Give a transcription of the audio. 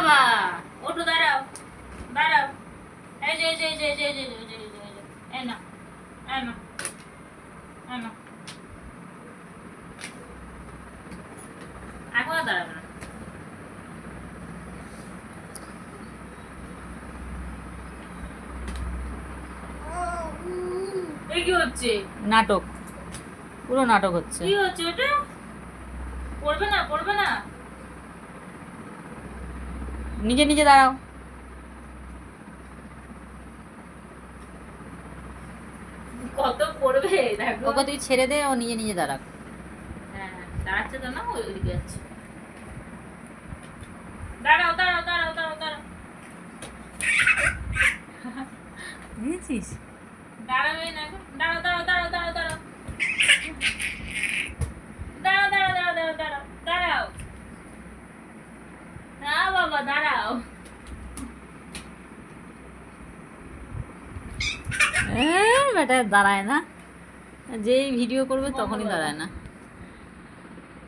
বাবা ওঠো, দাঁড়াও দাঁড়াও। এই যে এই যে এই যে এই যে এই যে এই যে এই যে এই যে এই না এই না এই না, এখন আর দাঁড়াবে না। এই কি হচ্ছে? নাটক, পুরো নাটক হচ্ছে। কি হচ্ছে ওটা? পড়বে না পড়বে না। নিজে নিজে দাঁড়াও। কত পড়বে দেখো। ওকে তুই ছেড়ে দে, ও নিজে নিজে দাঁড়াক। হ্যাঁ দাঁড়াচ্ছে তো না, ওইদিকে যাচ্ছে। দাঁড়াও দাঁড়াও দাঁড়াও দাঁড়াও দাঁড়াও। বুঝেছিস? দাঁড়াবে না এখন। দাঁড়াও দাঁড়াও দাঁড়াও দাঁড়াও দাঁড়াও দাঁড়াও দাঁড়াও দাঁড়াও দাঁড়াও দাঁড়াও দাঁড়াও। না বাবা দাঁড়াও। বেটা দাঁড়ায় না, যেই ভিডিও করবে তখনই দাঁড়ায় না।